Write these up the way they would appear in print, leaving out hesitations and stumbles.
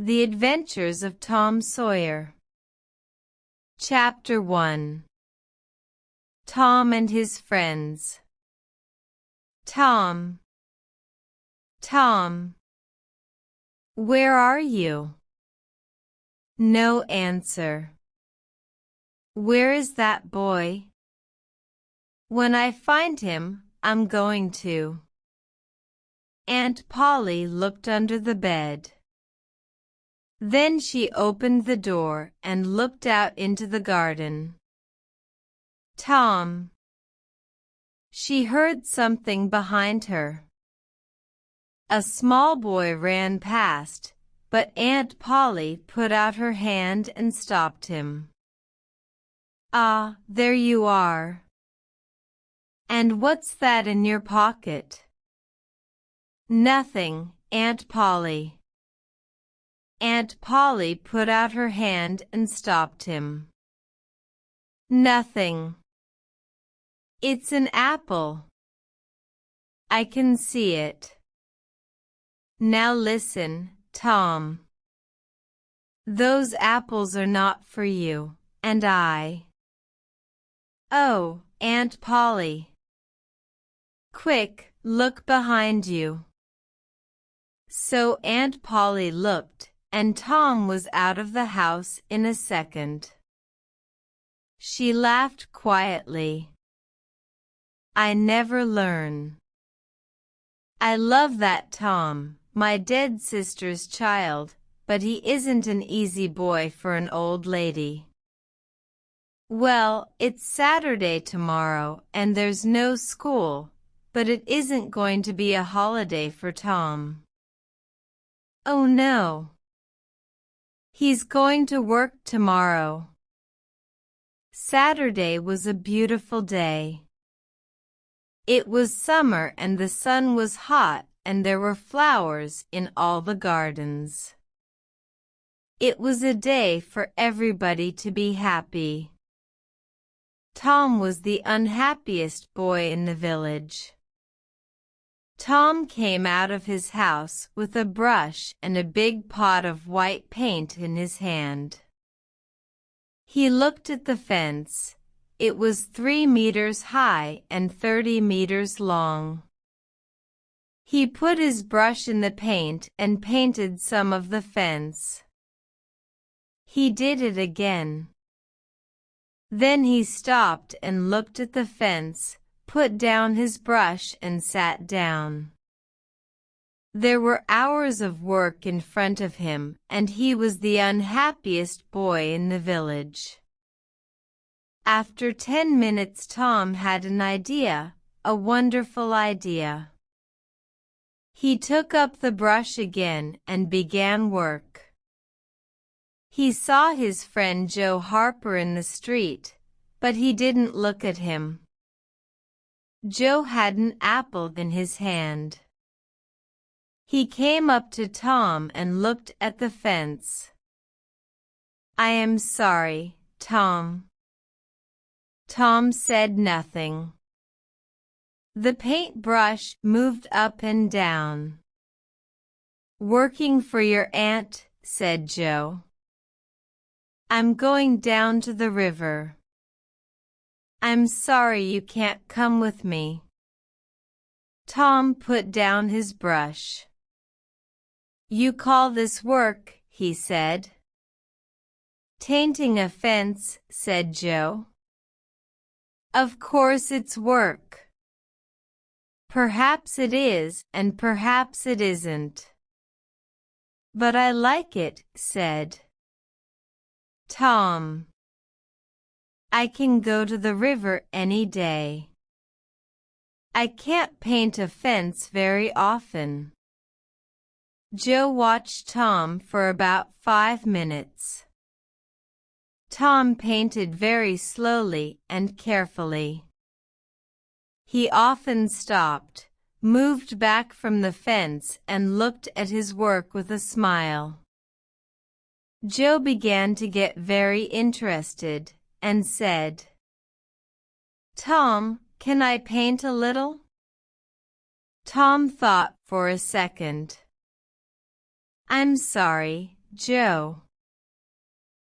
The Adventures of Tom Sawyer. Chapter 1. Tom and his Friends. Tom. Tom. Where are you? No answer. Where is that boy? When I find him, I'm going to. Aunt Polly looked under the bed. Then she opened the door and looked out into the garden. Tom. She heard something behind her. A small boy ran past, but Aunt Polly put out her hand and stopped him. Ah, there you are. And what's that in your pocket? Nothing, Aunt Polly. Aunt Polly put out her hand and stopped him. Nothing. It's an apple. I can see it. Now listen, Tom. Those apples are not for you, and I. Oh, Aunt Polly. Quick, look behind you. So Aunt Polly looked, and Tom was out of the house in a second. She laughed quietly. I never learn. I love that Tom, my dead sister's child, but he isn't an easy boy for an old lady. Well, it's Saturday tomorrow, and there's no school, but it isn't going to be a holiday for Tom. Oh no. He's going to work tomorrow. Saturday was a beautiful day. It was summer and the sun was hot and there were flowers in all the gardens. It was a day for everybody to be happy. Tom was the unhappiest boy in the village. Tom came out of his house with a brush and a big pot of white paint in his hand. He looked at the fence. It was 3 meters high and 30 meters long. He put his brush in the paint and painted some of the fence. He did it again. Then he stopped and looked at the fence, put down his brush and sat down. There were hours of work in front of him, and he was the unhappiest boy in the village. After 10 minutes Tom had an idea, a wonderful idea. He took up the brush again and began work. He saw his friend Joe Harper in the street, but he didn't look at him. Joe had an apple in his hand. He came up to Tom and looked at the fence. I am sorry, Tom. Tom said nothing. The paintbrush moved up and down. Working for your aunt, said Joe. I'm going down to the river. I'm sorry you can't come with me. Tom put down his brush. You call this work, he said. Painting a fence, said Joe. Of course it's work. Perhaps it is and perhaps it isn't. But I like it, said Tom. I can go to the river any day. I can't paint a fence very often. Joe watched Tom for about 5 minutes. Tom painted very slowly and carefully. He often stopped, moved back from the fence and looked at his work with a smile. Joe began to get very interested and said, Tom, can I paint a little? Tom thought for a second. I'm sorry, Joe.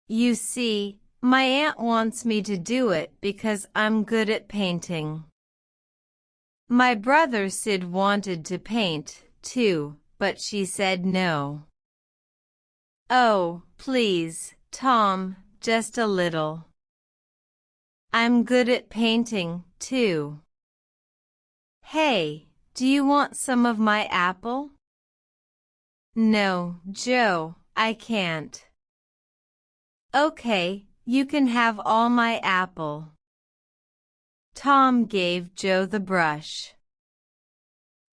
You see, my aunt wants me to do it because I'm good at painting. My brother Sid wanted to paint, too, but she said no. Oh, please, Tom, just a little. I'm good at painting, too. Hey, do you want some of my apple? No, Joe, I can't. Okay, you can have all my apple. Tom gave Joe the brush.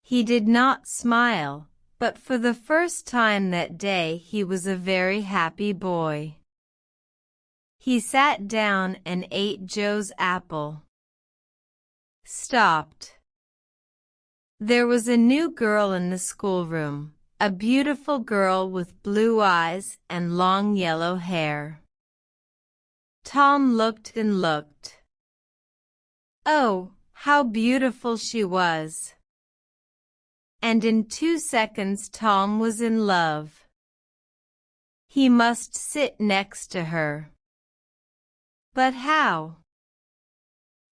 He did not smile, but for the first time that day he was a very happy boy. He sat down and ate Joe's apple. Stopped. There was a new girl in the schoolroom, a beautiful girl with blue eyes and long yellow hair. Tom looked and looked. Oh, how beautiful she was! And in 2 seconds Tom was in love. He must sit next to her. But how?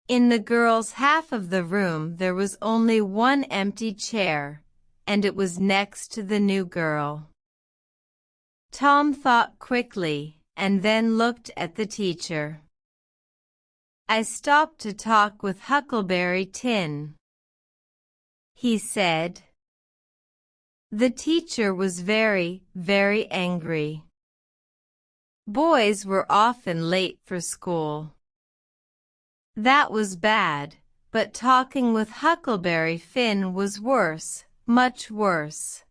In the girls' half of the room there was only one empty chair, and it was next to the new girl. Tom thought quickly, and then looked at the teacher. I stopped to talk with Huckleberry Tin, he said. The teacher was very, very angry. Boys were often late for school. That was bad, but talking with Huckleberry Finn was worse, much worse.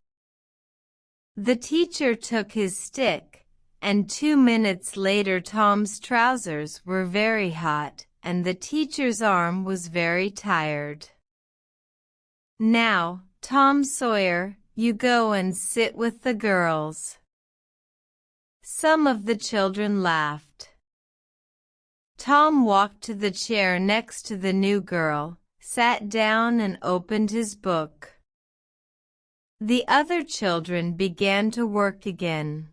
The teacher took his stick, and 2 minutes later Tom's trousers were very hot, and the teacher's arm was very tired. Now, Tom Sawyer, you go and sit with the girls. Some of the children laughed. Tom walked to the chair next to the new girl, sat down and opened his book. The other children began to work again.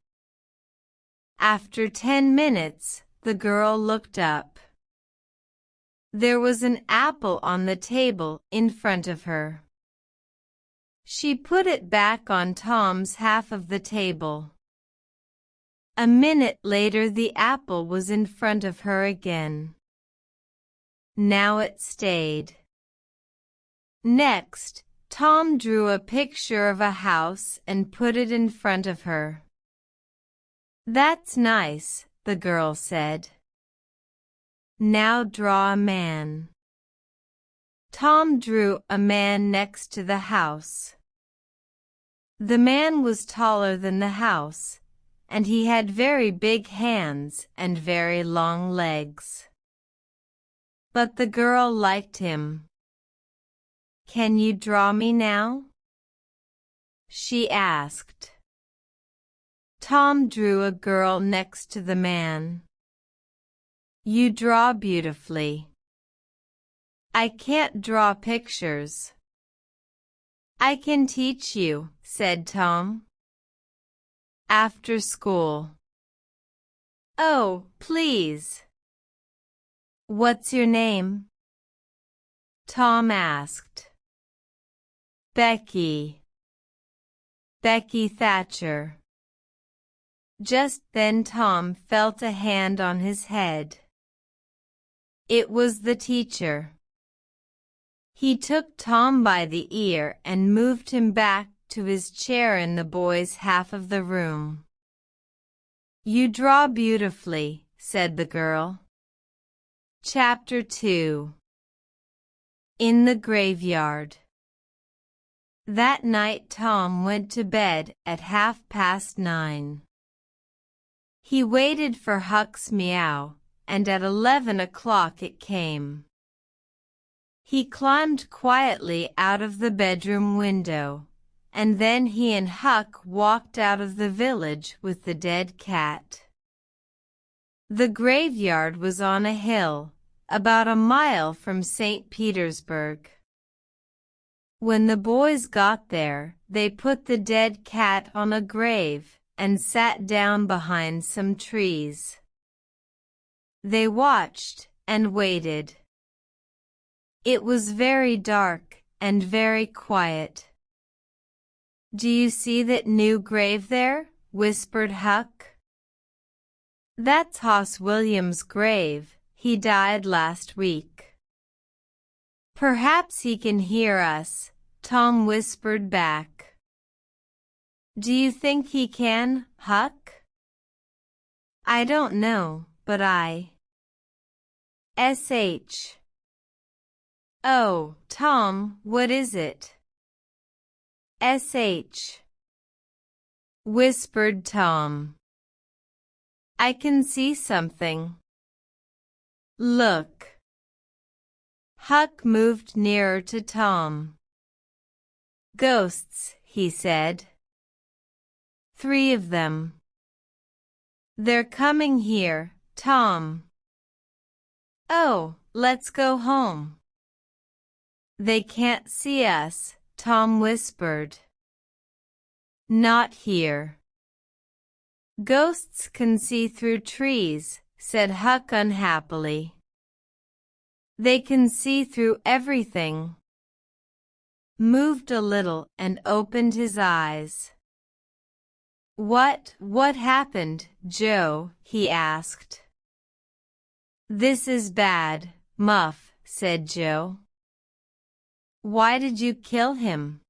After 10 minutes, the girl looked up. There was an apple on the table in front of her. She put it back on Tom's half of the table. A minute later the apple was in front of her again. Now it stayed. Next, Tom drew a picture of a house and put it in front of her. That's nice, the girl said. Now draw a man. Tom drew a man next to the house. The man was taller than the house, and he had very big hands and very long legs. But the girl liked him. Can you draw me now? She asked. Tom drew a girl next to the man. You draw beautifully. I can't draw pictures. I can teach you, said Tom. After school. Oh, please. What's your name? Tom asked. Becky. Becky Thatcher. Just then Tom felt a hand on his head. It was the teacher. He took Tom by the ear and moved him back to his chair in the boys' half of the room. You draw beautifully, said the girl. Chapter 2. In the Graveyard. That night Tom went to bed at 9:30. He waited for Huck's meow, and at 11 o'clock it came. He climbed quietly out of the bedroom window, and then he and Huck walked out of the village with the dead cat. The graveyard was on a hill, about a mile from St. Petersburg. When the boys got there, they put the dead cat on a grave, and sat down behind some trees. They watched and waited. It was very dark and very quiet. "Do you see that new grave there?" whispered Huck. "That's Hoss William's grave. He died last week." "Perhaps he can hear us," Tom whispered back. "Do you think he can, Huck?" "I don't know, but sh. "Oh, Tom, what is it?" "sh," whispered Tom. "I can see something. Look." Huck moved nearer to Tom. "Ghosts," he said. "3 of them. They're coming here, Tom." "Oh, let's go home." "They can't see us," Tom whispered. "Not here." "Ghosts can see through trees," said Huck unhappily. "They can see through everything." Moved a little and opened his eyes. What happened, Joe?" he asked. "This is bad, Muff," said Joe. "Why did you kill him?"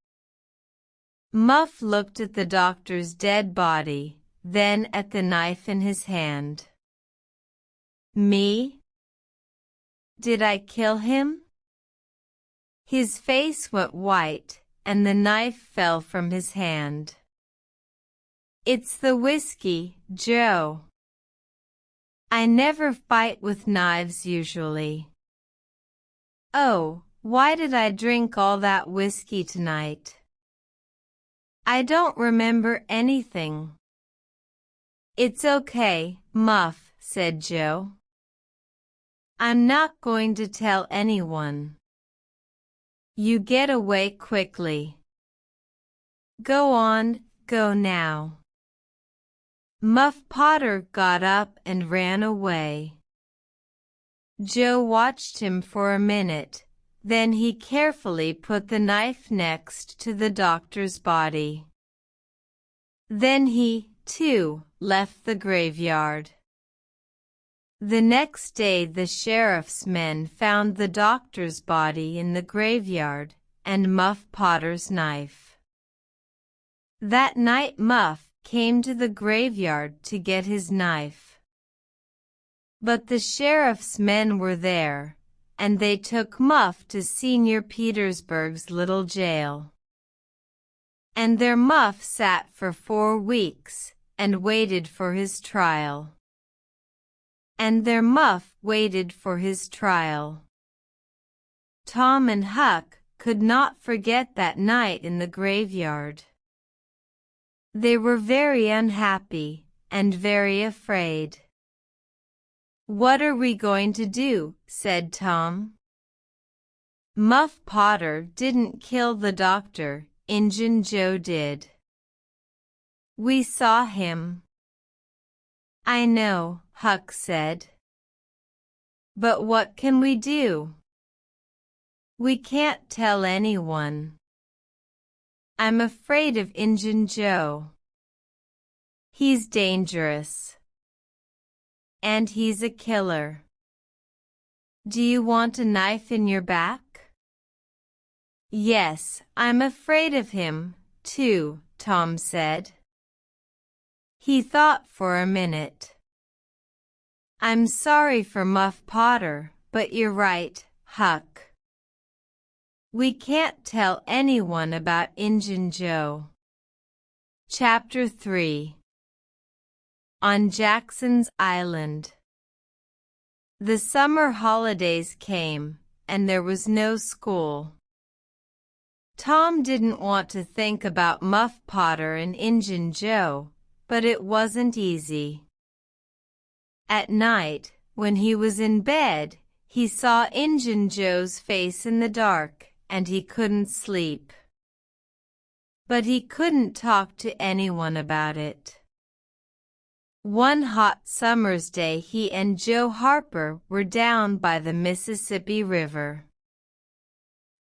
Muff looked at the doctor's dead body, then at the knife in his hand. "Me? Did I kill him?" His face went white, and the knife fell from his hand. "It's the whiskey, Joe. I never fight with knives usually." "Oh, why did I drink all that whiskey tonight?" "I don't remember anything." "It's okay, Muff," said Joe. "I'm not going to tell anyone." "You get away quickly." "Go on, go now." Muff Potter got up and ran away. Joe watched him for a minute, then he carefully put the knife next to the doctor's body. Then he, too, left the graveyard. The next day the sheriff's men found the doctor's body in the graveyard and Muff Potter's knife. That night Muff came to the graveyard to get his knife. But the sheriff's men were there, and they took Muff to Senior Petersburg's little jail. And there Muff sat for 4 weeks and waited for his trial. And there Muff waited for his trial. Tom and Huck could not forget that night in the graveyard. They were very unhappy and very afraid. "What are we going to do?" said Tom. "Muff Potter didn't kill the doctor, Injun Joe did. We saw him." "I know," Huck said. "But what can we do?" "We can't tell anyone." "I'm afraid of Injun Joe. He's dangerous. And he's a killer." "Do you want a knife in your back?" "Yes, I'm afraid of him, too," Tom said. He thought for a minute. "I'm sorry for Muff Potter, but you're right, Huck. We can't tell anyone about Injun Joe." Chapter 3 On Jackson's Island. The summer holidays came, and there was no school. Tom didn't want to think about Muff Potter and Injun Joe, but it wasn't easy. At night, when he was in bed, he saw Injun Joe's face in the dark, and he couldn't sleep. But he couldn't talk to anyone about it. One hot summer's day he and Joe Harper were down by the Mississippi River.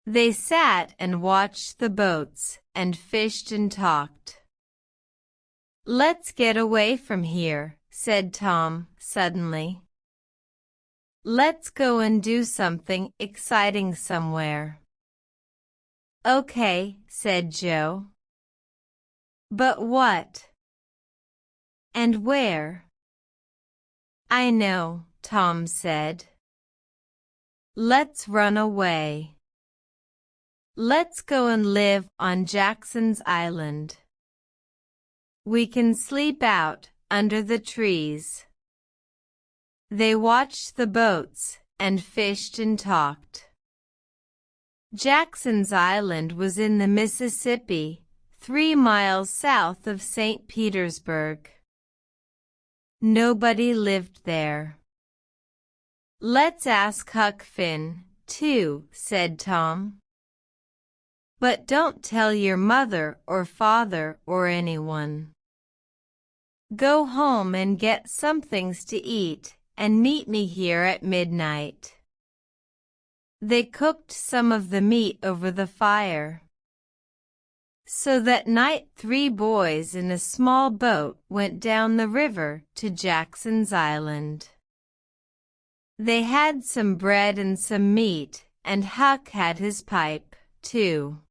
They sat and watched the boats and fished and talked. "Let's get away from here," said Tom suddenly. "Let's go and do something exciting somewhere." "Okay," said Joe. "But what? And where?" "I know," Tom said. "Let's run away. Let's go and live on Jackson's Island. We can sleep out under the trees." They watched the boats and fished and talked. Jackson's Island was in the Mississippi, 3 miles south of St. Petersburg. Nobody lived there. "Let's ask Huck Finn, too," said Tom. "But don't tell your mother or father or anyone. Go home and get some things to eat and meet me here at midnight." They cooked some of the meat over the fire. So that night 3 boys in a small boat went down the river to Jackson's Island. They had some bread and some meat, and Huck had his pipe, too.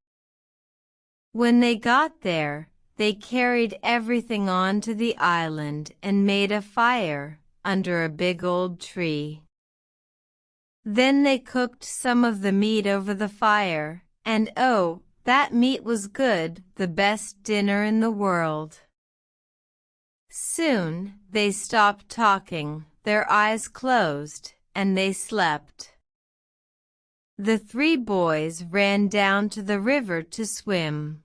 When they got there, they carried everything onto the island and made a fire under a big old tree. Then they cooked some of the meat over the fire, and oh, that meat was good, the best dinner in the world. Soon they stopped talking, their eyes closed, and they slept. The 3 boys ran down to the river to swim.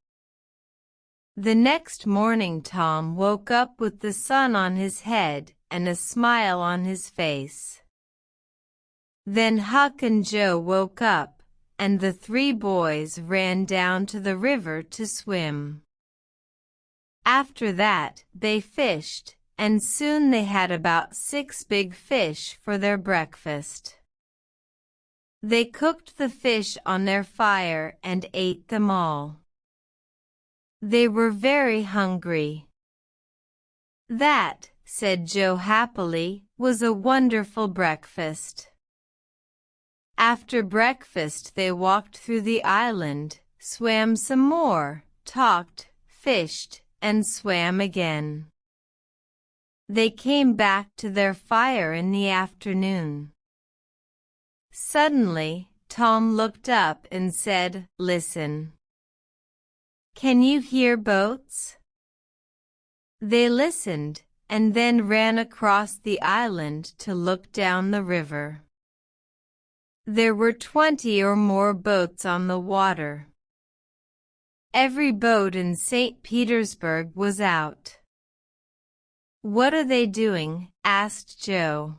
The next morning Tom woke up with the sun on his head and a smile on his face. Then Huck and Joe woke up, and the 3 boys ran down to the river to swim. After that, they fished, and soon they had about 6 big fish for their breakfast. They cooked the fish on their fire and ate them all. They were very hungry. "That," said Joe happily, "was a wonderful breakfast." After breakfast they walked through the island, swam some more, talked, fished, and swam again. They came back to their fire in the afternoon. Suddenly, Tom looked up and said, "Listen. Can you hear boats?" They listened, and then ran across the island to look down the river. There were 20 or more boats on the water. Every boat in St. Petersburg was out. "What are they doing?" asked Joe.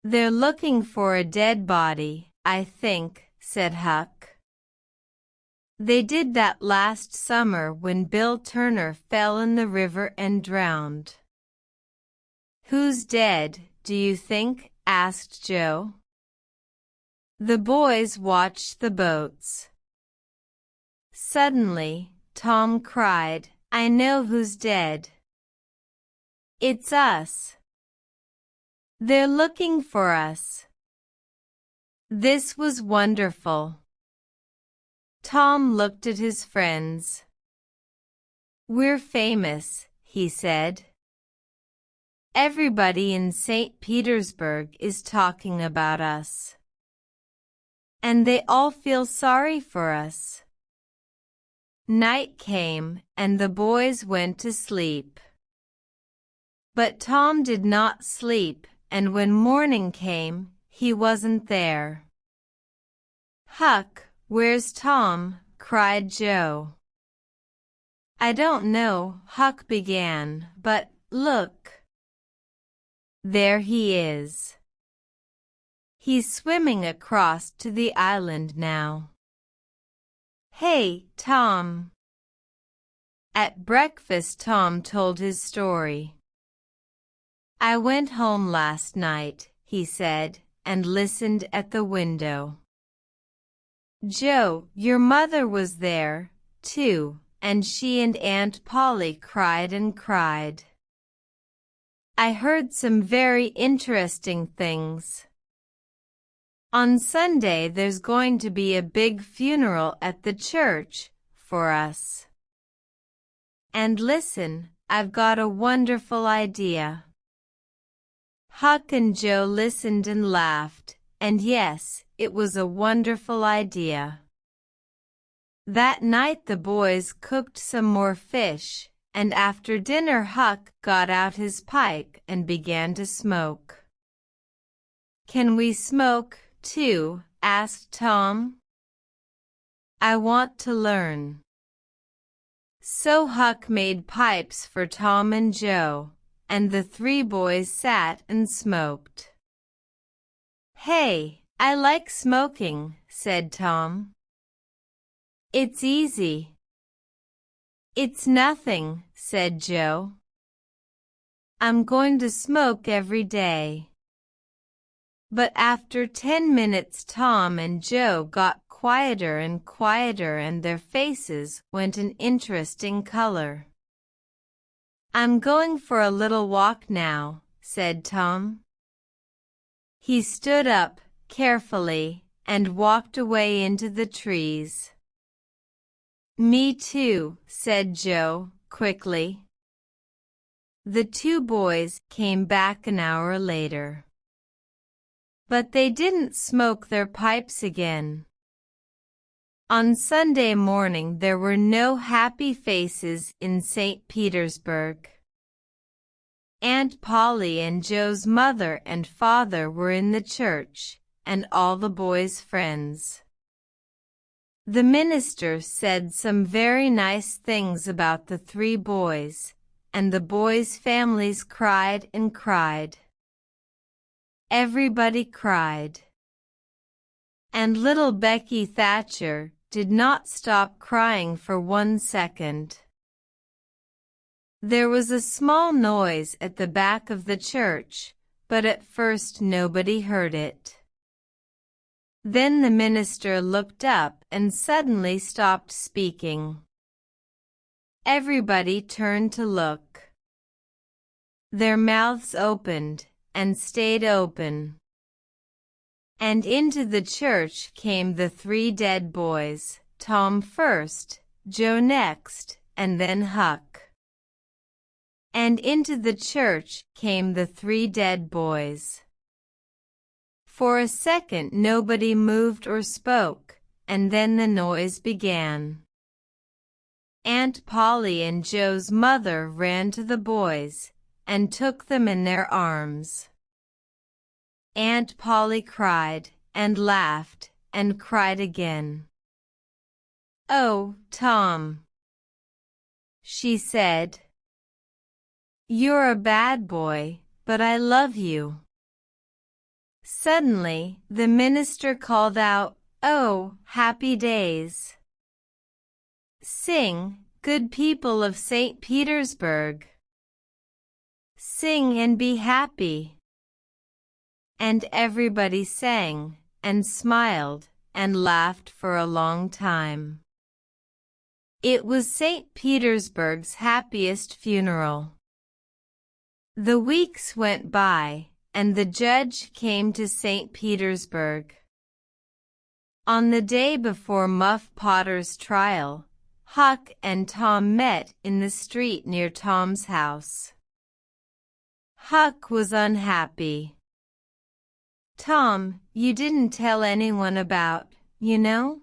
"They're looking for a dead body, I think," said Huck. "They did that last summer when Bill Turner fell in the river and drowned." "Who's dead, do you think?" asked Joe. The boys watched the boats. Suddenly, Tom cried, "I know who's dead. It's us. They're looking for us." This was wonderful. Tom looked at his friends. "We're famous," he said. "Everybody in St. Petersburg is talking about us. And they all feel sorry for us." Night came, and the boys went to sleep. But Tom did not sleep, and when morning came, he wasn't there. "Huck, where's Tom?" cried Joe. "I don't know," Huck began, "but look. There he is. He's swimming across to the island now." "Hey, Tom." At breakfast Tom told his story. I went home last night, he said, and listened at the window. Joe, your mother was there, too, and she and Aunt Polly cried and cried. I heard some very interesting things. On Sunday there's going to be a big funeral at the church for us. And listen, I've got a wonderful idea. Huck and Joe listened and laughed, and yes, it was a wonderful idea. That night the boys cooked some more fish, and after dinner Huck got out his pipe and began to smoke. "Can we smoke, too?" asked Tom. "I want to learn." So Huck made pipes for Tom and Joe, and the three boys sat and smoked. "Hey, I like smoking," said Tom. "It's easy." "It's nothing," said Joe. "I'm going to smoke every day." But after 10 minutes Tom and Joe got quieter and quieter and their faces went an interesting color. "I'm going for a little walk now," said Tom. He stood up, carefully, and walked away into the trees. "Me too," said Joe, quickly. The two boys came back an hour later. But they didn't smoke their pipes again. On Sunday morning there were no happy faces in St. Petersburg. Aunt Polly and Joe's mother and father were in the church, and all the boys' friends. The minister said some very nice things about the three boys, and the boys' families cried and cried. Everybody cried. And little Becky Thatcher did not stop crying for 1 second. There was a small noise at the back of the church, but at first nobody heard it. Then the minister looked up and suddenly stopped speaking. Everybody turned to look. Their mouths opened and stayed open. And into the church came the three dead boys, Tom first, Joe next, and then Huck. And into the church came the three dead boys. For a second nobody moved or spoke, and then the noise began. Aunt Polly and Joe's mother ran to the boys and took them in their arms. Aunt Polly cried and laughed and cried again. "Oh, Tom," she said. "You're a bad boy, but I love you." Suddenly, the minister called out, "Oh, happy days! Sing, good people of St. Petersburg! Sing and be happy!" And everybody sang, and smiled, and laughed for a long time. It was St. Petersburg's happiest funeral. The weeks went by, and the judge came to St. Petersburg. On the day before Muff Potter's trial, Huck and Tom met in the street near Tom's house. Huck was unhappy. "Tom, you didn't tell anyone about, you know?"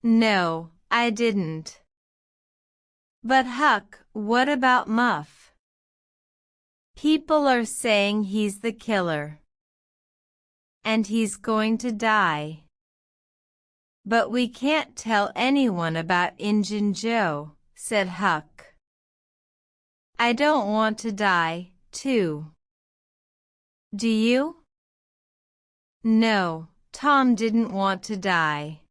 "No, I didn't." "But Huck, what about Muff?" "People are saying he's the killer. And he's going to die. But we can't tell anyone about Injun Joe," said Huck. "I don't want to die, too." "Do you?" No, Tom didn't want to die.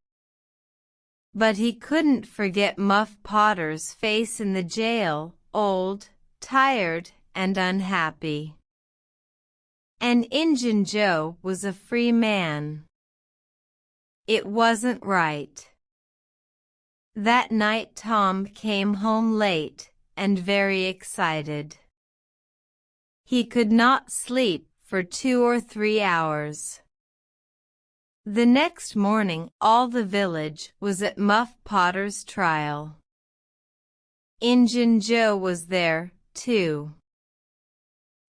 But he couldn't forget Muff Potter's face in the jail, old, tired, and unhappy. And Injun Joe was a free man. It wasn't right. That night Tom came home late and very excited. He could not sleep for 2 or 3 hours. The next morning all the village was at Muff Potter's trial. Injun Joe was there, too.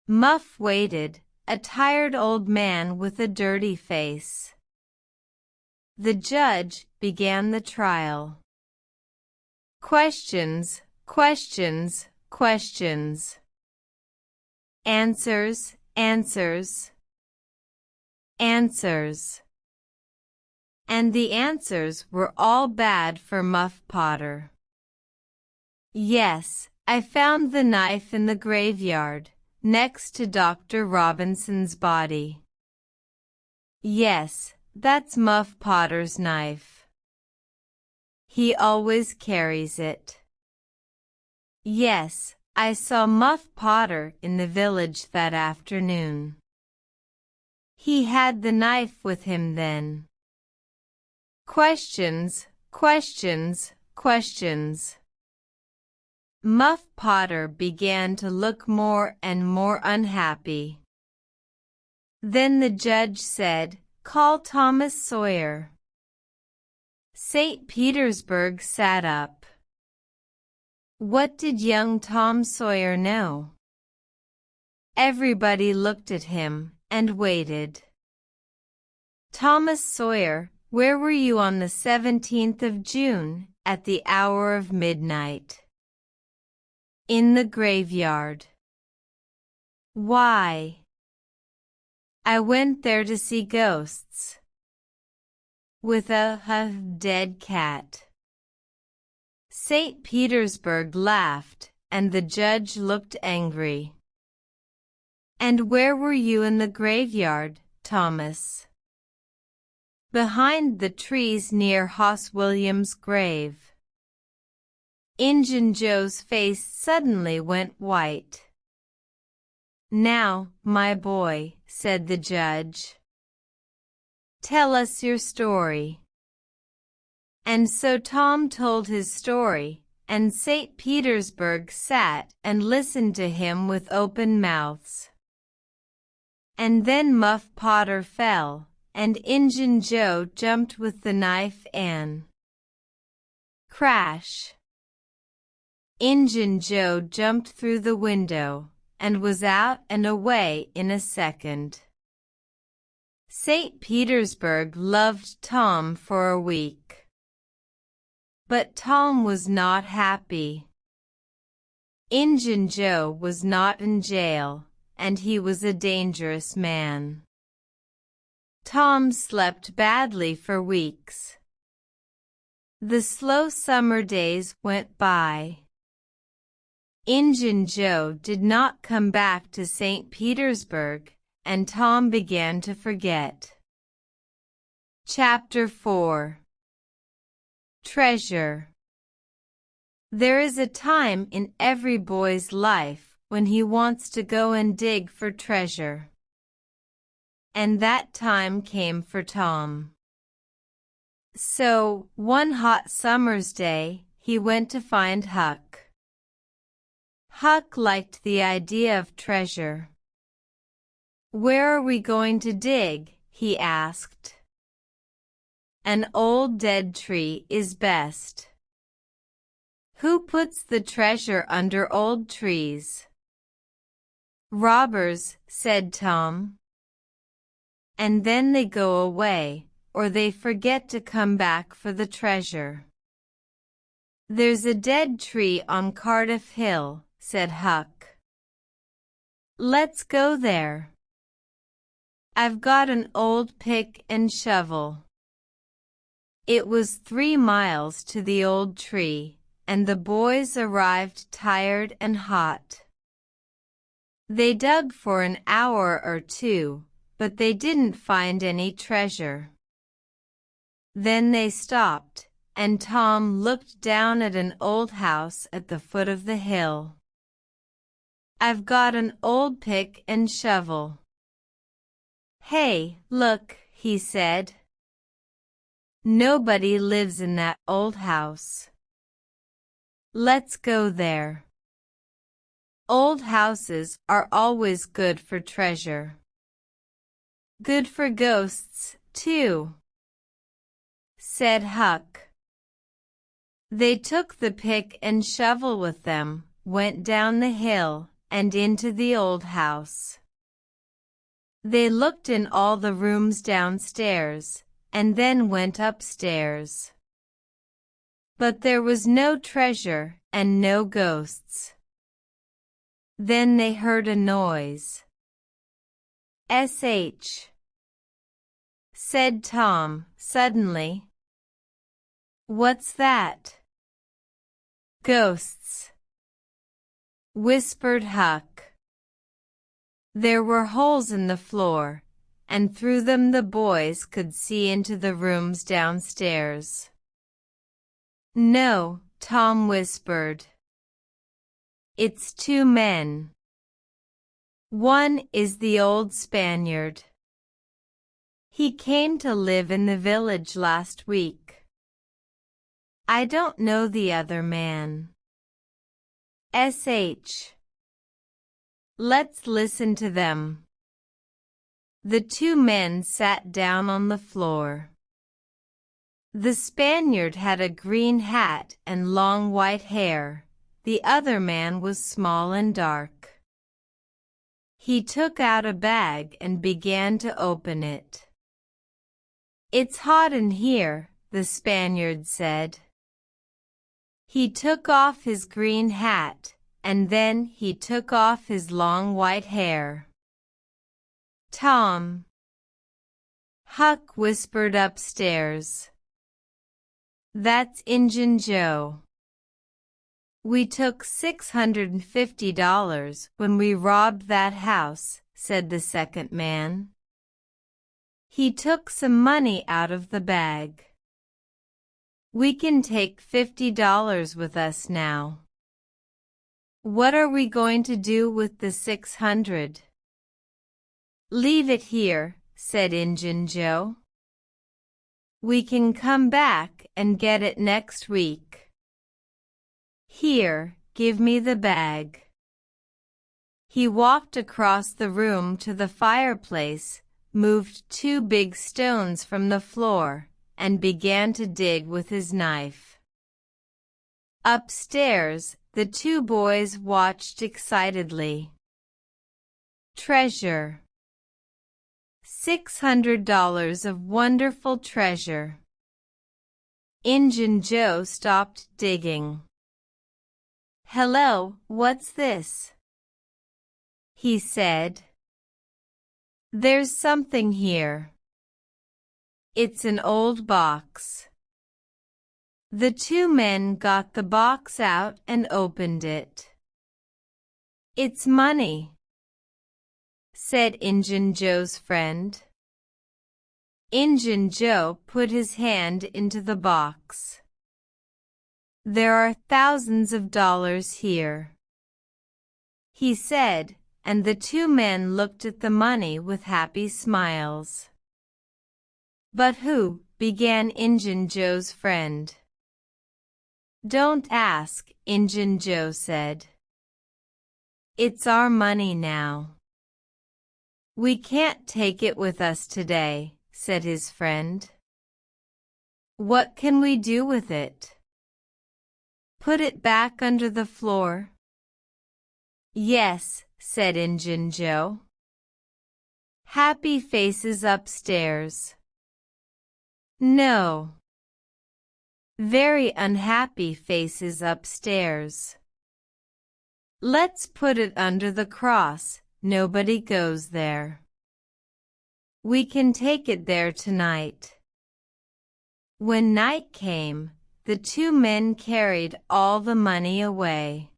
Muff waited, a tired old man with a dirty face. The judge began the trial. Questions, questions, questions. Answers, answers, answers. And the answers were all bad for Muff Potter. Yes, I found the knife in the graveyard, next to Dr. Robinson's body. Yes, that's Muff Potter's knife. He always carries it. Yes, I saw Muff Potter in the village that afternoon. He had the knife with him then. Questions, questions, questions. Muff Potter began to look more and more unhappy. Then the judge said, "Call Thomas Sawyer." St. Petersburg sat up. What did young Tom Sawyer know? Everybody looked at him and waited. Thomas Sawyer, where were you on the 17th of June, at the hour of midnight? In the graveyard. Why? I went there to see ghosts. With a dead cat. St. Petersburg laughed, and the judge looked angry. And where were you in the graveyard, Thomas? Behind the trees near Hoss William's grave. Injun Joe's face suddenly went white. Now, my boy, said the judge. Tell us your story. And so Tom told his story, and St. Petersburg sat and listened to him with open mouths. And then Muff Potter fell, and Injun Joe jumped with the knife and crash. Injun Joe jumped through the window, and was out and away in a second. St. Petersburg loved Tom for a week. But Tom was not happy. Injun Joe was not in jail, and he was a dangerous man. Tom slept badly for weeks. The slow summer days went by. Injun Joe did not come back to St. Petersburg, and Tom began to forget. Chapter 4. Treasure. There is a time in every boy's life when he wants to go and dig for treasure. And that time came for Tom. So, one hot summer's day, he went to find Huck. Huck liked the idea of treasure. Where are we going to dig? He asked. An old dead tree is best. Who puts the treasure under old trees? Robbers, said Tom. And then they go away, or they forget to come back for the treasure. There's a dead tree on Cardiff Hill, said Huck. Let's go there. I've got an old pick and shovel. It was 3 miles to the old tree, and the boys arrived tired and hot. They dug for an hour or 2, but they didn't find any treasure. Then they stopped, and Tom looked down at an old house at the foot of the hill. I've got an old pick and shovel." "Hey, look," he said. "Nobody lives in that old house. Let's go there. Old houses are always good for treasure. Good for ghosts, too," said Huck. They took the pick and shovel with them, went down the hill, and into the old house. They looked in all the rooms downstairs, and then went upstairs. But there was no treasure and no ghosts. Then they heard a noise. "Sh," said Tom suddenly. "What's that?" "Ghosts," whispered Huck. There were holes in the floor, and through them the boys could see into the rooms downstairs. "No," Tom whispered. "It's two men. One is the old Spaniard. He came to live in the village last week. I don't know the other man. Let's listen to them." The two men sat down on the floor. The Spaniard had a green hat and long white hair. The other man was small and dark. He took out a bag and began to open it. "It's hot in here," the Spaniard said. He took off his green hat, and then he took off his long white hair. "Tom," Huck whispered upstairs. "That's Injun Joe. We took $650 when we robbed that house," said the second man. "He took some money out of the bag. We can take $50 with us now." "What are we going to do with the 600? "Leave it here," said Injun Joe. "We can come back and get it next week. Here, give me the bag." He walked across the room to the fireplace, moved two big stones from the floor, and began to dig with his knife. Upstairs, the two boys watched excitedly. Treasure. $600 of wonderful treasure. Injun Joe stopped digging. "Hello, what's this?" he said. "There's something here. It's an old box." The two men got the box out and opened it. "It's money," said Injun Joe's friend. Injun Joe put his hand into the box. "There are thousands of dollars here," he said, and the two men looked at the money with happy smiles. "But who?" began Injun Joe's friend. "Don't ask," Injun Joe said. "It's our money now." "We can't take it with us today," said his friend. "What can we do with it?" "Put it back under the floor." "Yes," said Injun Joe. Happy faces upstairs. No. Very unhappy faces upstairs. "Let's put it under the cross. Nobody goes there. We can take it there tonight." When night came, the two men carried all the money away.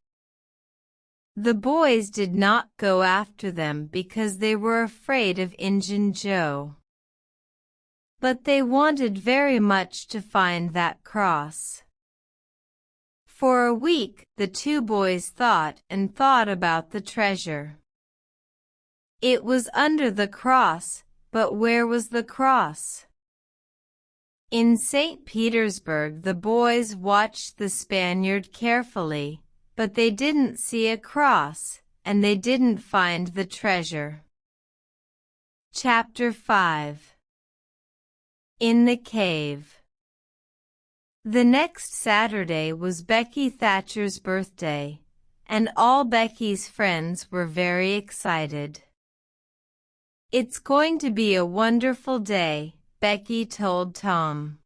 The boys did not go after them because they were afraid of Injun Joe. But they wanted very much to find that cross. For a week, the two boys thought and thought about the treasure. It was under the cross, but where was the cross? In St. Petersburg, the boys watched the Spaniard carefully, but they didn't see a cross, and they didn't find the treasure. Chapter 5. In the Cave. The next Saturday was Becky Thatcher's birthday, and all Becky's friends were very excited. "It's going to be a wonderful day," Becky told Tom.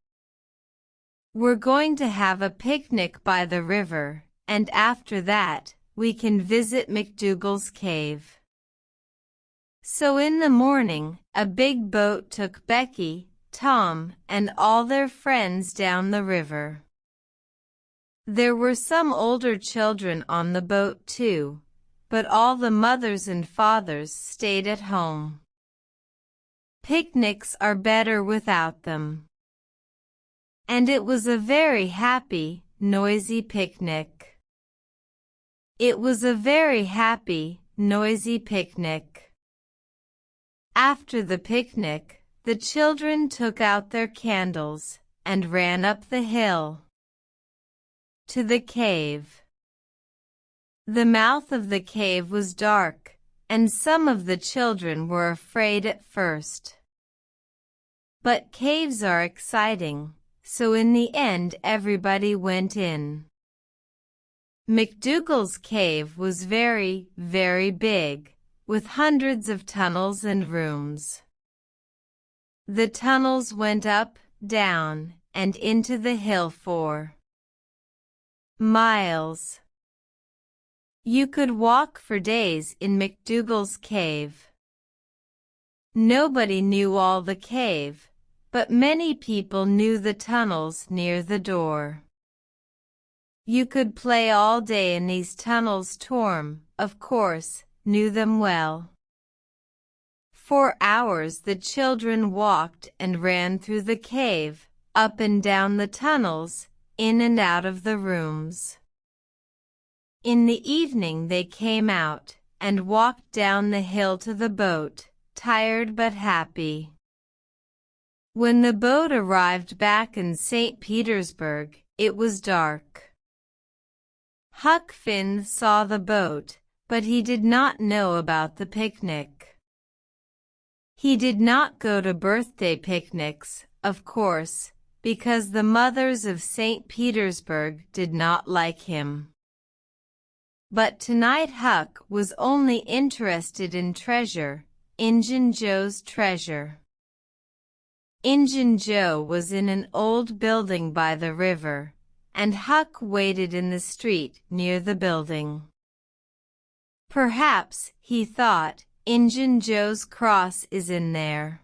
"We're going to have a picnic by the river, and after that, we can visit McDougal's cave." So in the morning, a big boat took Becky, Tom, and all their friends down the river. There were some older children on the boat too, but all the mothers and fathers stayed at home. Picnics are better without them. And it was a very happy, noisy picnic. It was a very happy, noisy picnic. After the picnic, the children took out their candles and ran up the hill to the cave. The mouth of the cave was dark, and some of the children were afraid at first. But caves are exciting, so in the end everybody went in. McDougal's cave was very, very big, with hundreds of tunnels and rooms. The tunnels went up, down, and into the hill for miles. You could walk for days in McDougal's cave. Nobody knew all the cave, but many people knew the tunnels near the door. You could play all day in these tunnels. Torm, of course, knew them well. For hours the children walked and ran through the cave, up and down the tunnels, in and out of the rooms. In the evening they came out, and walked down the hill to the boat, tired but happy. When the boat arrived back in St. Petersburg, it was dark. Huck Finn saw the boat, but he did not know about the picnic. He did not go to birthday picnics, of course, because the mothers of St. Petersburg did not like him. But tonight Huck was only interested in treasure, Injun Joe's treasure. Injun Joe was in an old building by the river, and Huck waited in the street near the building. Perhaps, he thought, Injun Joe's cross is in there.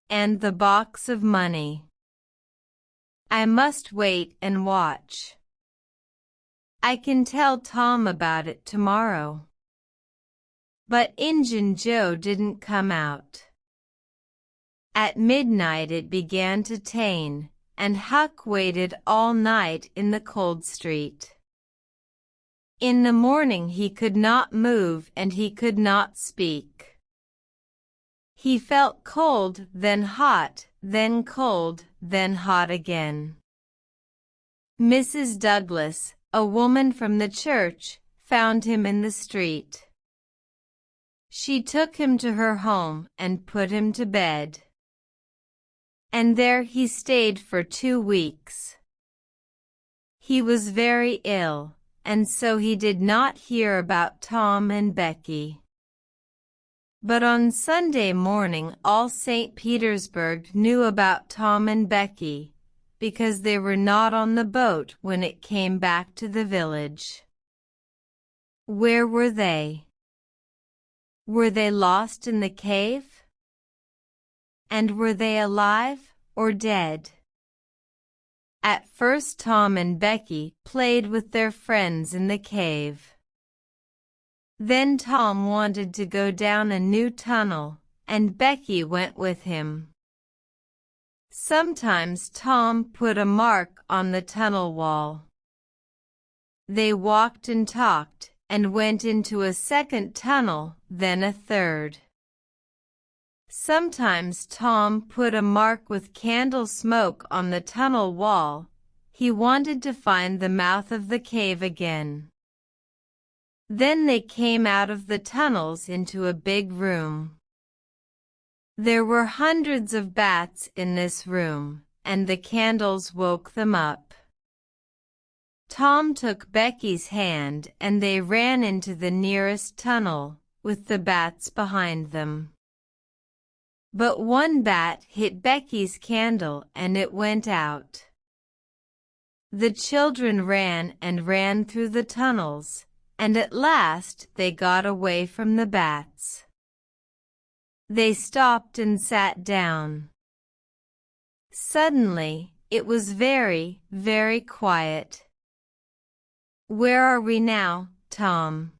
And the box of money. I must wait and watch. I can tell Tom about it tomorrow. But Injun Joe didn't come out. At midnight it began to rain, and Huck waited all night in the cold street. In the morning he could not move and he could not speak. He felt cold, then hot, then cold, then hot again. Mrs. Douglas, a woman from the church, found him in the street. She took him to her home and put him to bed. And there he stayed for 2 weeks. He was very ill, and so he did not hear about Tom and Becky. But on Sunday morning all St. Petersburg knew about Tom and Becky, because they were not on the boat when it came back to the village. Where were they? Were they lost in the cave? And were they alive or dead? At first Tom and Becky played with their friends in the cave. Then Tom wanted to go down a new tunnel, and Becky went with him. Sometimes Tom put a mark on the tunnel wall. They walked and talked, and went into a second tunnel, then a third. Sometimes Tom put a mark with candle smoke on the tunnel wall. He wanted to find the mouth of the cave again. Then they came out of the tunnels into a big room. There were hundreds of bats in this room, and the candles woke them up. Tom took Becky's hand and they ran into the nearest tunnel, with the bats behind them. But one bat hit Becky's candle and it went out. The children ran and ran through the tunnels, and at last they got away from the bats. They stopped and sat down. Suddenly, it was very, very quiet. "Where are we now, Tom?"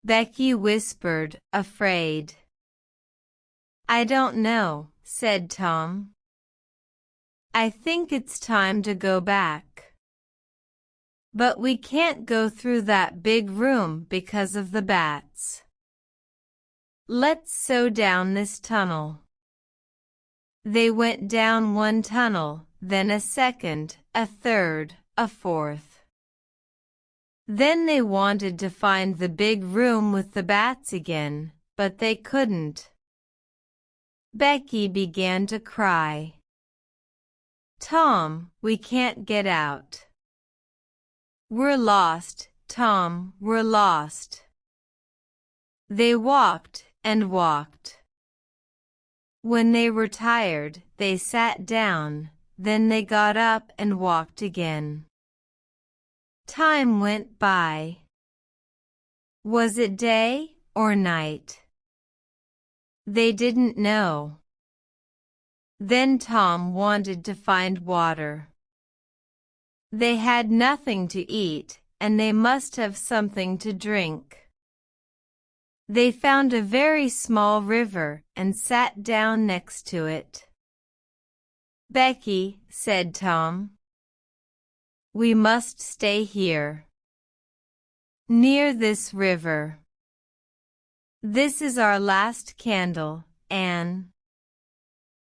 Becky whispered, afraid. "I don't know," said Tom. "I think it's time to go back. But we can't go through that big room because of the bats. Let's sew down this tunnel." They went down one tunnel, then a second, a third, a fourth. Then they wanted to find the big room with the bats again, but they couldn't. Becky began to cry. "Tom, we can't get out. We're lost, Tom, we're lost." They walked and walked. When they were tired, they sat down, then they got up and walked again. Time went by. Was it day or night? They didn't know. Then Tom wanted to find water. They had nothing to eat, and they must have something to drink. They found a very small river and sat down next to it. "Becky," said Tom, "we must stay here, near this river. This is our last candle, Anne."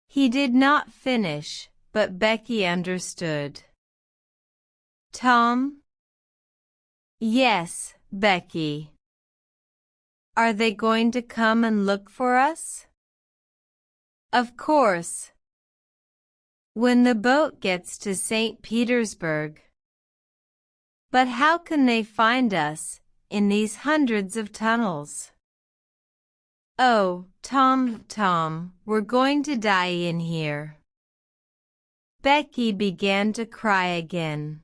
He did not finish, but Becky understood. "Tom?" "Yes, Becky." "Are they going to come and look for us?" "Of course. When the boat gets to St. Petersburg." "But how can they find us, in these hundreds of tunnels?" "Oh, Tom, we're going to die in here." Becky began to cry again.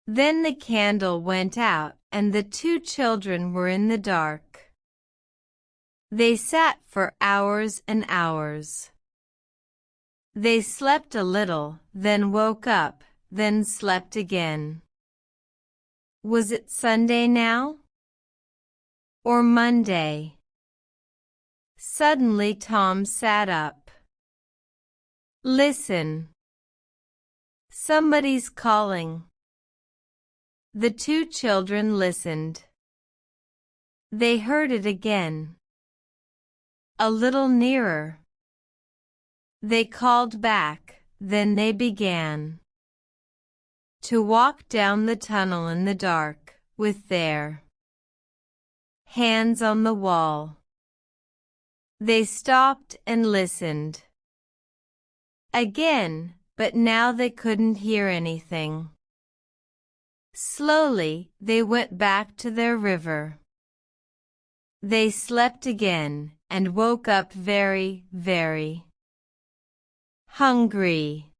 Then the candle went out and the two children were in the dark. They sat for hours and hours. They slept a little, then woke up, then slept again. Was it Sunday now? Or Monday? Suddenly Tom sat up. "Listen. Somebody's calling." The two children listened. They heard it again. A little nearer. They called back, then they began to walk down the tunnel in the dark, with their hands on the wall. They stopped and listened. Again, but now they couldn't hear anything. Slowly, they went back to their river. They slept again, and woke up very, very hungry.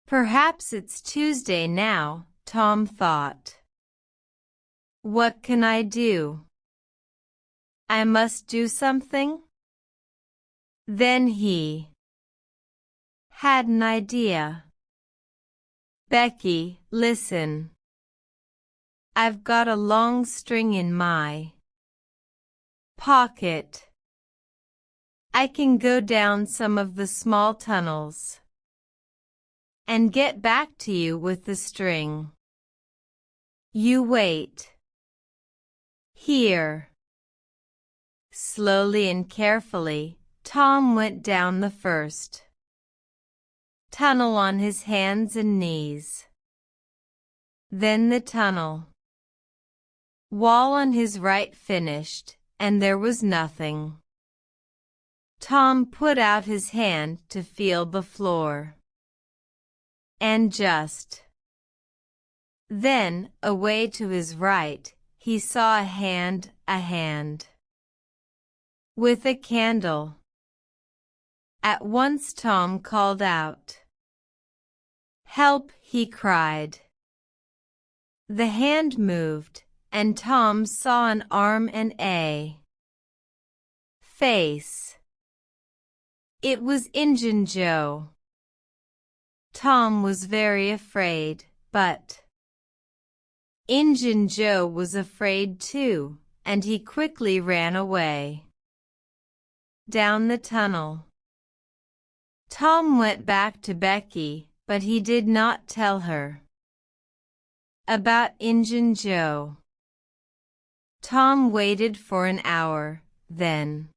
Perhaps it's Tuesday now, Tom thought. What can I do? I must do something? Then he had an idea. Becky, listen. I've got a long string in my pocket. I can go down some of the small tunnels and get back to you with the string. You wait. Here. Slowly and carefully, Tom went down the first tunnel on his hands and knees. Then the tunnel wall on his right finished, and there was nothing. Tom put out his hand to feel the floor. And just then, away to his right, he saw a hand with a candle. At once Tom called out. "Help!" he cried. The hand moved, and Tom saw an arm and a face. It was Injun Joe. Tom was very afraid, but Injun Joe was afraid too, and he quickly ran away down the tunnel. Tom went back to Becky, but he did not tell her about Injun Joe. Tom waited for an hour, then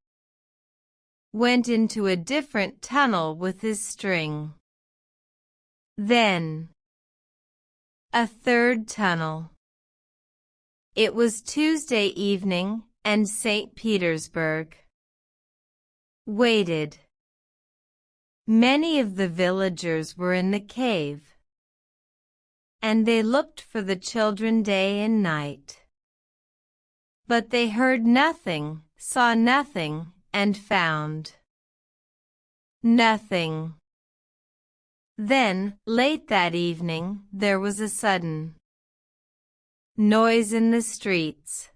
went into a different tunnel with his string. Then a third tunnel. It was Tuesday evening, and St. Petersburg waited. Many of the villagers were in the cave, and they looked for the children day and night. But they heard nothing, saw nothing, and found nothing. Then, late that evening, there was a sudden noise in the streets.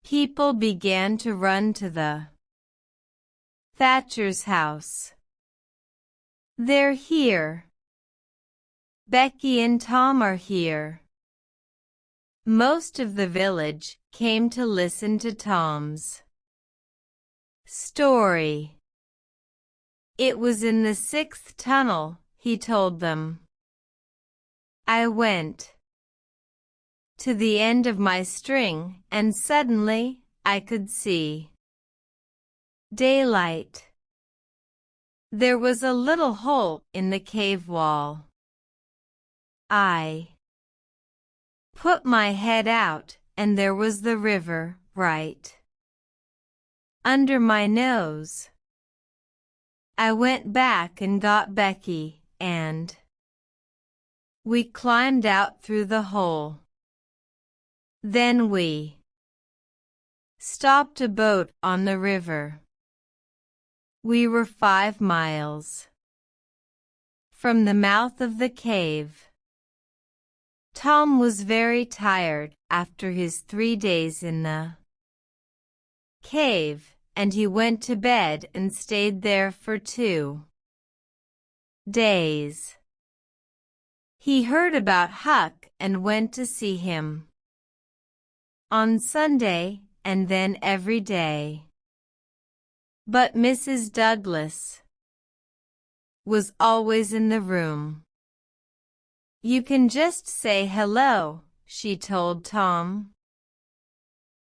People began to run to the Thatcher's house. "They're here. Becky and Tom are here." Most of the village came to listen to Tom's story. "It was in the 6th tunnel," he told them. "I went to the end of my string, and suddenly I could see daylight. There was a little hole in the cave wall. I put my head out, and there was the river right under my nose. I went back and got Becky, and we climbed out through the hole. Then we stopped a boat on the river. We were 5 miles from the mouth of the cave." Tom was very tired after his 3 days in the cave, and he went to bed and stayed there for 2 days. He heard about Huck and went to see him on Sunday, and then every day. But Mrs. Douglas was always in the room. "You can just say hello," she told Tom.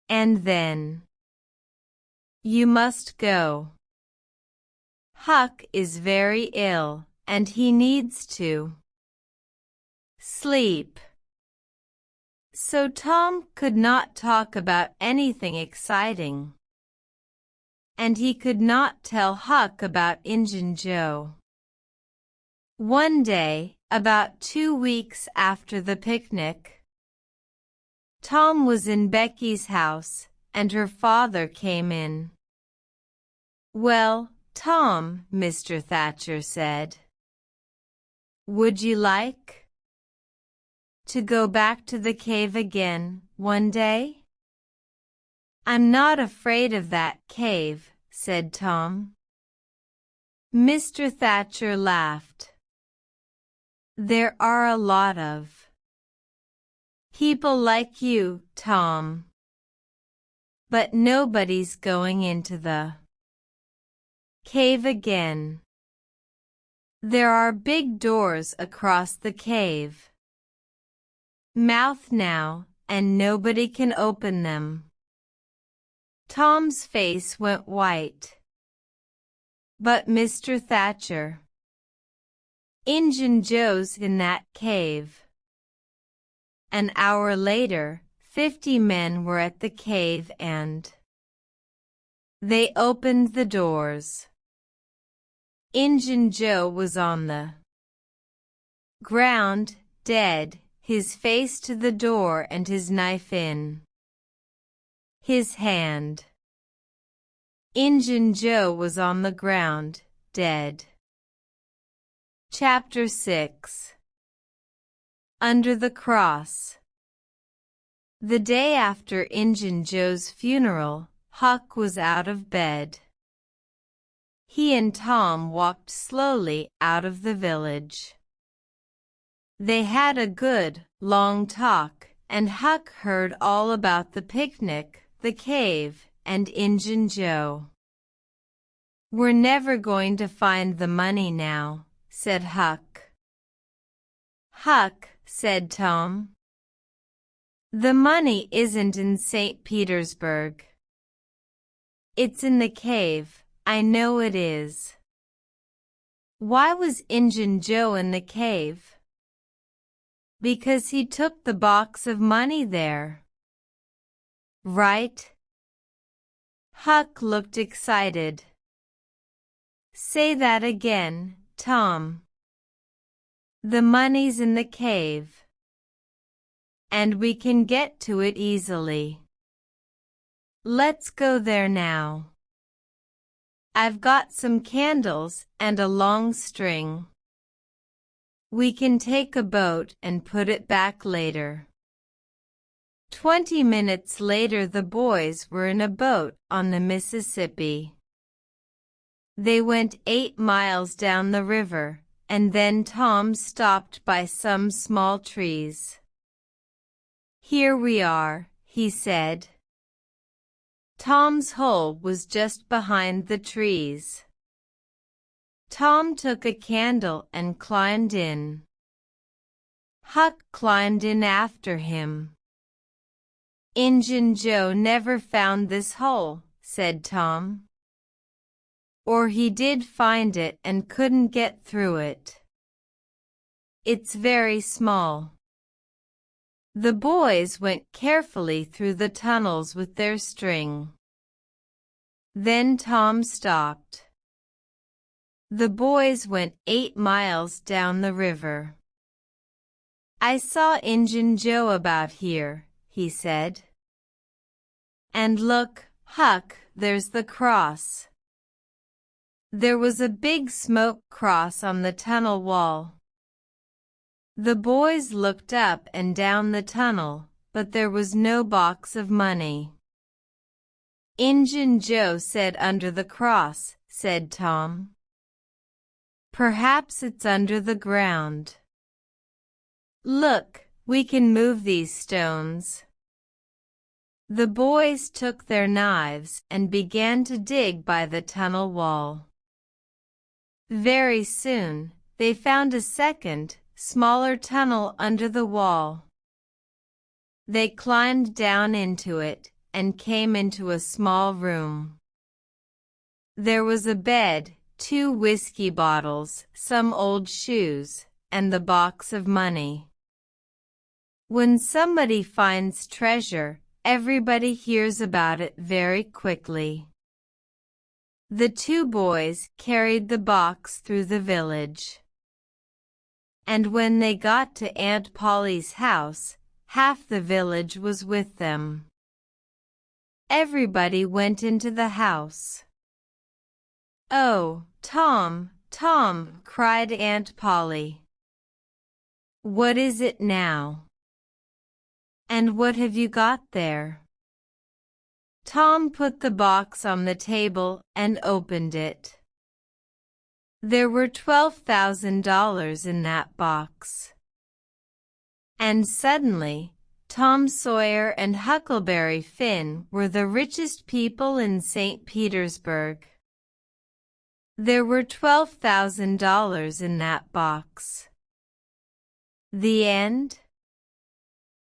"And then you must go. Huck is very ill, and he needs to sleep." So Tom could not talk about anything exciting, and he could not tell Huck about Injun Joe. One day, about 2 weeks after the picnic, Tom was in Becky's house, and her father came in. "Well, Tom," Mr. Thatcher said, "would you like to go back to the cave again one day?" "I'm not afraid of that cave," said Tom. Mr. Thatcher laughed. "There are a lot of people like you, Tom. But nobody's going into the cave again. There are big doors across the cave. mouth now, and nobody can open them." Tom's face went white. "But Mr. Thatcher, Injun Joe's in that cave." An hour later, 50 men were at the cave and they opened the doors. Injun Joe was on the ground, dead, his face to the door and his knife in his hand. Injun Joe was on the ground, dead. Chapter 6. Under the Cross. The day after Injun Joe's funeral, Huck was out of bed. He and Tom walked slowly out of the village. They had a good, long talk, and Huck heard all about the picnic, the cave, and Injun Joe. "We're never going to find the money now," said Huck. "Huck," said Tom, "the money isn't in St. Petersburg. It's in the cave, I know it is." "Why was Injun Joe in the cave?" "Because he took the box of money there." "Right?" Huck looked excited. "Say that again, Tom." "The money's in the cave. And we can get to it easily. Let's go there now. I've got some candles and a long string. We can take a boat and put it back later." 20 minutes later the boys were in a boat on the Mississippi. They went 8 miles down the river, and then Tom stopped by some small trees. "Here we are," he said. Tom's hole was just behind the trees. Tom took a candle and climbed in. Huck climbed in after him. "Injun Joe never found this hole," said Tom. "Or he did find it and couldn't get through it. It's very small." The boys went carefully through the tunnels with their string. Then Tom stopped. The boys went 8 miles down the river. "I saw Injun Joe about here," he said. "And look, Huck, there's the cross." There was a big smoke cross on the tunnel wall. The boys looked up and down the tunnel, but there was no box of money. "Injun Joe said under the cross," said Tom. "Perhaps it's under the ground. Look, we can move these stones." The boys took their knives and began to dig by the tunnel wall. Very soon, they found a second, smaller tunnel under the wall. They climbed down into it and came into a small room. There was a bed, 2 whiskey bottles, some old shoes, and the box of money. When somebody finds treasure, everybody hears about it very quickly. The 2 boys carried the box through the village. And when they got to Aunt Polly's house, half the village was with them. Everybody went into the house. "Oh, Tom, Tom," cried Aunt Polly. "What is it now? And what have you got there?" Tom put the box on the table and opened it. There were $12,000 in that box. And suddenly, Tom Sawyer and Huckleberry Finn were the richest people in St. Petersburg. There were $12,000 in that box. The end.